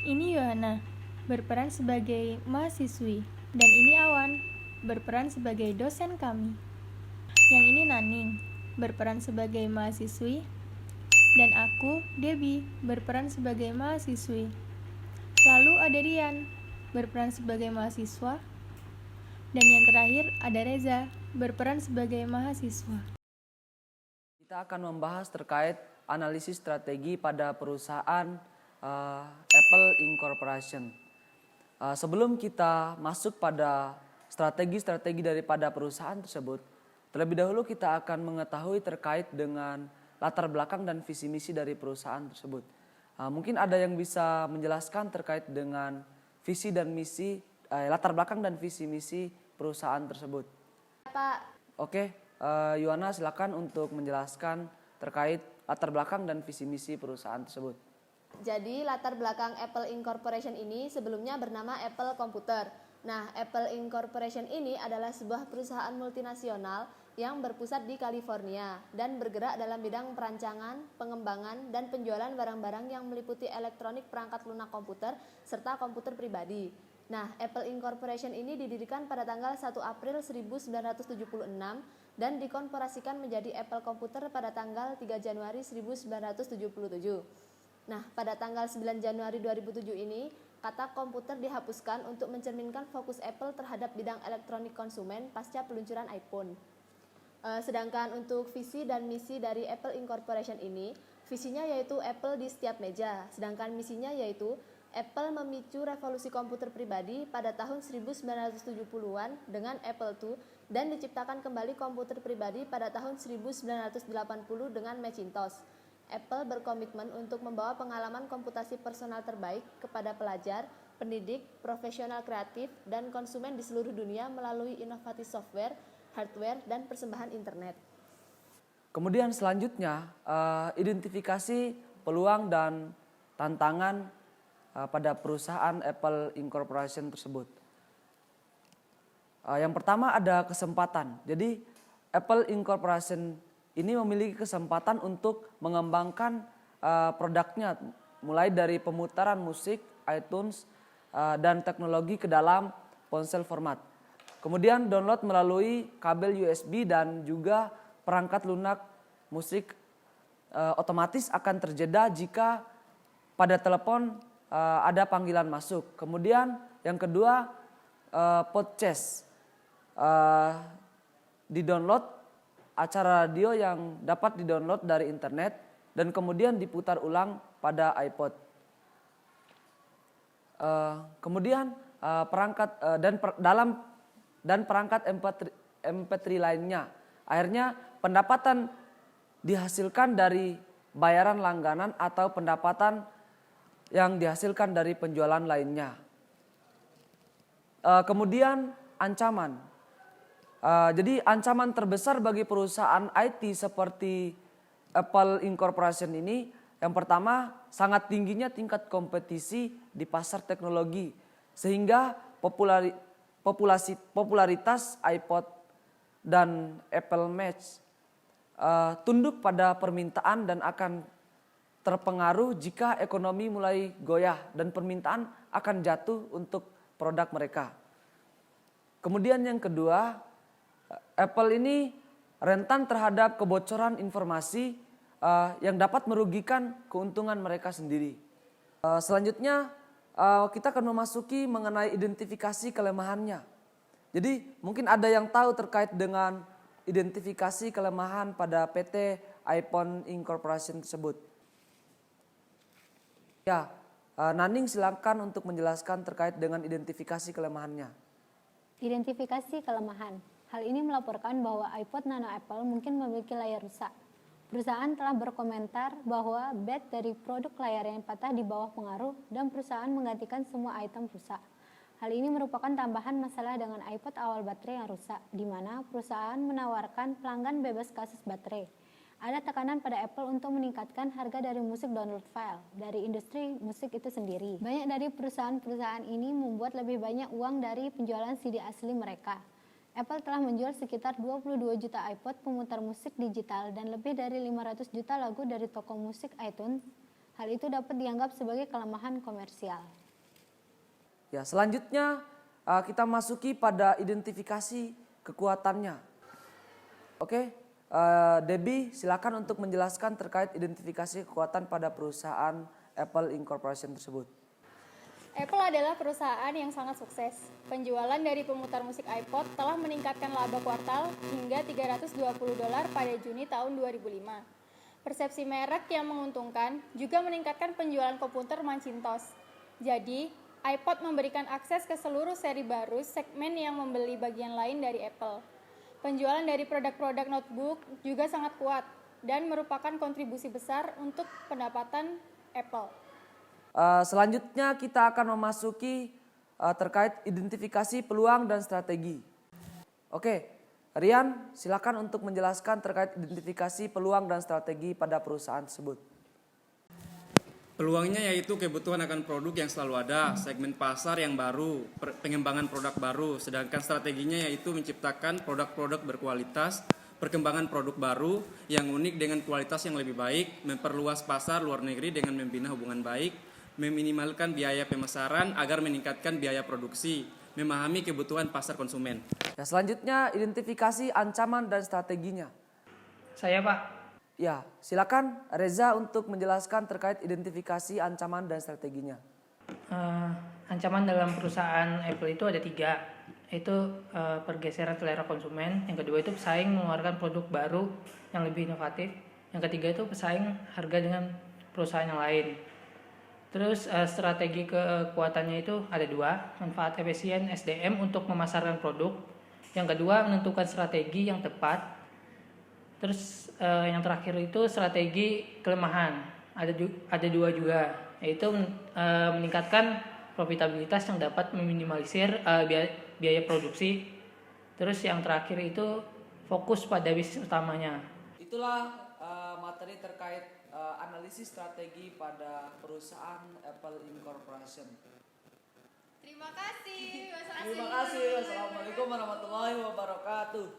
Ini Yohana, berperan sebagai mahasiswi, dan ini Awan, berperan sebagai dosen kami. Yang ini Naning, berperan sebagai mahasiswi, dan aku, Debbie, berperan sebagai mahasiswi. Lalu ada Rian, berperan sebagai mahasiswa, dan yang terakhir ada Reza, berperan sebagai mahasiswa. Kita akan membahas terkait analisis strategi pada perusahaan Apple Incorporation. Sebelum kita masuk pada strategi-strategi daripada perusahaan tersebut, terlebih dahulu kita akan mengetahui terkait dengan latar belakang dan visi misi dari perusahaan tersebut. Mungkin ada yang bisa menjelaskan terkait dengan visi dan misi, latar belakang dan visi misi perusahaan tersebut. Pak. Oke, Yuana silakan untuk menjelaskan terkait latar belakang dan visi misi perusahaan tersebut. Jadi latar belakang Apple Incorporation ini sebelumnya bernama Apple Computer. Nah, Apple Incorporation ini adalah sebuah perusahaan multinasional yang berpusat di California dan bergerak dalam bidang perancangan, pengembangan, dan penjualan barang-barang yang meliputi elektronik perangkat lunak komputer serta komputer pribadi. Nah, Apple Incorporation ini didirikan pada tanggal 1 April 1976 dan dikorporasikan menjadi Apple Computer pada tanggal 3 Januari 1977. Nah, pada tanggal 9 Januari 2007 ini, kata komputer dihapuskan untuk mencerminkan fokus Apple terhadap bidang elektronik konsumen pasca peluncuran iPhone. Sedangkan untuk visi dan misi dari Apple Incorporation ini, visinya yaitu Apple di setiap meja, sedangkan misinya yaitu Apple memicu revolusi komputer pribadi pada tahun 1970-an dengan Apple II dan diciptakan kembali komputer pribadi pada tahun 1980 dengan Macintosh. Apple berkomitmen untuk membawa pengalaman komputasi personal terbaik kepada pelajar, pendidik, profesional kreatif, dan konsumen di seluruh dunia melalui inovatif software, hardware, dan persembahan internet. Kemudian selanjutnya, identifikasi peluang dan tantangan pada perusahaan Apple Incorporation tersebut. Yang pertama ada kesempatan. Jadi Apple Incorporation ini memiliki kesempatan untuk mengembangkan produknya mulai dari pemutaran musik, iTunes, dan teknologi ke dalam ponsel format. Kemudian download melalui kabel USB dan juga perangkat lunak musik otomatis akan terjeda jika pada telepon ada panggilan masuk. Kemudian yang kedua podcast, di-download acara radio yang dapat di-download dari internet dan kemudian diputar ulang pada iPod. Kemudian perangkat dan perangkat MP3 lainnya. Akhirnya pendapatan dihasilkan dari bayaran langganan atau pendapatan yang dihasilkan dari penjualan lainnya. Kemudian ancaman. Jadi ancaman terbesar bagi perusahaan IT seperti Apple Incorporation ini, yang pertama sangat tingginya tingkat kompetisi di pasar teknologi sehingga popularitas iPod dan Apple Watch tunduk pada permintaan dan akan terpengaruh jika ekonomi mulai goyah dan permintaan akan jatuh untuk produk mereka. Kemudian yang kedua, Apple ini rentan terhadap kebocoran informasi yang dapat merugikan keuntungan mereka sendiri. Selanjutnya kita akan memasuki mengenai identifikasi kelemahannya. Jadi mungkin ada yang tahu terkait dengan identifikasi kelemahan pada PT iPhone Incorporation tersebut. Ya, Naning silakan untuk menjelaskan terkait dengan identifikasi kelemahannya. Identifikasi kelemahan. Hal ini melaporkan bahwa iPod Nano Apple mungkin memiliki layar rusak. Perusahaan telah berkomentar bahwa bed dari produk layar yang patah di bawah pengaruh dan perusahaan menggantikan semua item rusak. Hal ini merupakan tambahan masalah dengan iPod awal baterai yang rusak, di mana perusahaan menawarkan pelanggan bebas kasus baterai. Ada tekanan pada Apple untuk meningkatkan harga dari musik download file dari industri musik itu sendiri. Banyak dari perusahaan-perusahaan ini membuat lebih banyak uang dari penjualan CD asli mereka. Apple telah menjual sekitar 22 juta iPod pemutar musik digital dan lebih dari 500 juta lagu dari toko musik iTunes Hal itu dapat dianggap sebagai kelemahan komersial. Ya, selanjutnya kita masuki pada identifikasi kekuatannya. Oke, Debbie silakan untuk menjelaskan terkait identifikasi kekuatan pada perusahaan Apple Incorporation tersebut. Apple adalah perusahaan yang sangat sukses. Penjualan dari pemutar musik iPod telah meningkatkan laba kuartal hingga $320 pada Juni tahun 2005. Persepsi merek yang menguntungkan juga meningkatkan penjualan komputer Macintosh. Jadi, iPod memberikan akses ke seluruh seri baru segmen yang membeli bagian lain dari Apple. Penjualan dari produk-produk notebook juga sangat kuat dan merupakan kontribusi besar untuk pendapatan Apple. Selanjutnya kita akan memasuki terkait identifikasi peluang dan strategi. Oke, Rian silakan untuk menjelaskan terkait identifikasi peluang dan strategi pada perusahaan tersebut. Peluangnya yaitu kebutuhan akan produk yang selalu ada, segmen pasar yang baru, pengembangan produk baru, sedangkan strateginya yaitu menciptakan produk-produk berkualitas, perkembangan produk baru yang unik dengan kualitas yang lebih baik, memperluas pasar luar negeri dengan membina hubungan baik, meminimalkan biaya pemasaran agar meningkatkan biaya produksi, memahami kebutuhan pasar konsumen. Ya, selanjutnya identifikasi ancaman dan strateginya. Saya Pak. Ya, silakan Reza untuk menjelaskan terkait identifikasi ancaman dan strateginya. Ancaman dalam perusahaan Apple itu ada 3, yaitu pergeseran selera konsumen, yang kedua itu pesaing mengeluarkan produk baru yang lebih inovatif, yang ketiga itu pesaing harga dengan perusahaan yang lain. Terus strategi kekuatannya itu ada 2, manfaat efisien SDM untuk memasarkan produk, yang kedua menentukan strategi yang tepat. Terus yang terakhir itu strategi kelemahan, ada 2 juga, yaitu meningkatkan profitabilitas yang dapat meminimalisir biaya produksi. Terus yang terakhir itu fokus pada bisnis utamanya. Itulah materi terkait analisis strategi pada perusahaan Apple Incorporation. Terima kasih. Terima kasih. Wassalamualaikum warahmatullahi wabarakatuh.